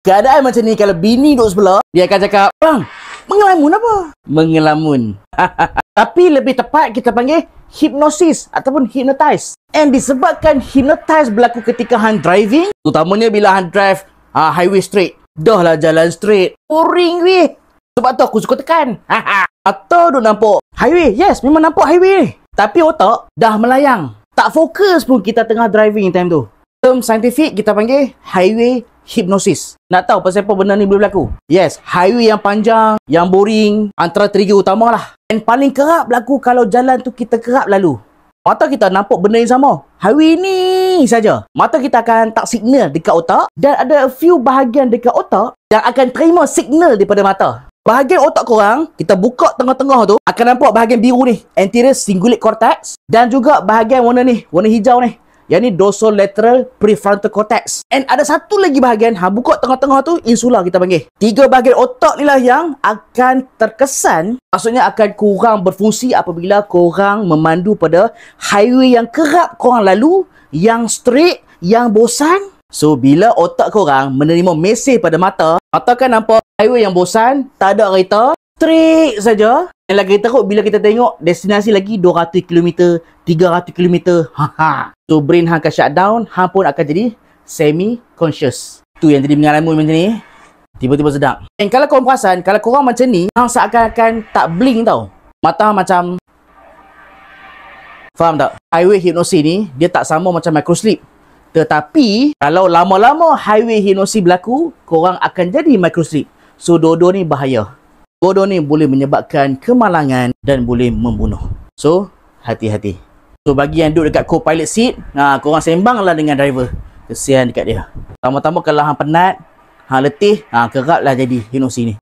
Keadaan macam ni kalau bini duduk sebelah, dia akan cakap, bang, mengelamun apa? Mengelamun. Tapi lebih tepat kita panggil hypnosis ataupun hypnotize. And disebabkan hypnotize berlaku ketika hang driving, terutamanya bila hang drive highway straight. Dah lah jalan straight. Boring weh. Sebab tu aku suka tekan. Atau duk nampak highway. Yes, memang nampak highway. Tapi otak dah melayang. Tak fokus pun kita tengah driving time tu. Term saintifik kita panggil highway hypnosis. Nak tahu pasal apa benda ni boleh berlaku? Yes, highway yang panjang, yang boring, antara trigger utama lah. Dan paling kerap berlaku kalau jalan tu kita kerap lalu. Mata kita nampak benda yang sama. Highway ni saja. Mata kita akan tak signal dekat otak. Dan ada a few bahagian dekat otak yang akan terima signal daripada mata. Bahagian otak korang, kita buka tengah-tengah tu, akan nampak bahagian biru ni, anterior cingulate cortex. Dan juga bahagian warna ni, warna hijau ni. Yang ni dorsolateral prefrontal cortex. And ada satu lagi bahagian, buka tengah-tengah tu, insula kita panggil. 3 bahagian otak ni lah yang akan terkesan, maksudnya akan kurang berfungsi apabila korang memandu pada highway yang kerap korang lalu, yang straight, yang bosan. So, bila otak korang menerima mesej pada mata, mata kan nampak highway yang bosan, tak ada kereta, straight saja. Dan lagi teruk bila kita tengok destinasi lagi 200 km, 300 km. So brain hang akan shut down, hang pun akan jadi semi-conscious. Tu yang jadi pengalaman macam ni. Tiba-tiba sedap. Dan kalau korang perasan, kalau korang macam ni, hang seakan-akan tak blink tau. Mata hang macam... Faham tak? Highway hypnosis ni, dia tak sama macam microsleep. Tetapi, kalau lama-lama highway hypnosis berlaku, korang akan jadi microsleep. So, dua-dua ni bahaya. Dua-dua ni boleh menyebabkan kemalangan dan boleh membunuh. So, hati-hati. So, bagi yang duduk dekat co-pilot seat, korang sembanglah dengan driver. Kesian dekat dia. Tama-tama kalau hang penat, hang letih, keraplah jadi hypnosis ni.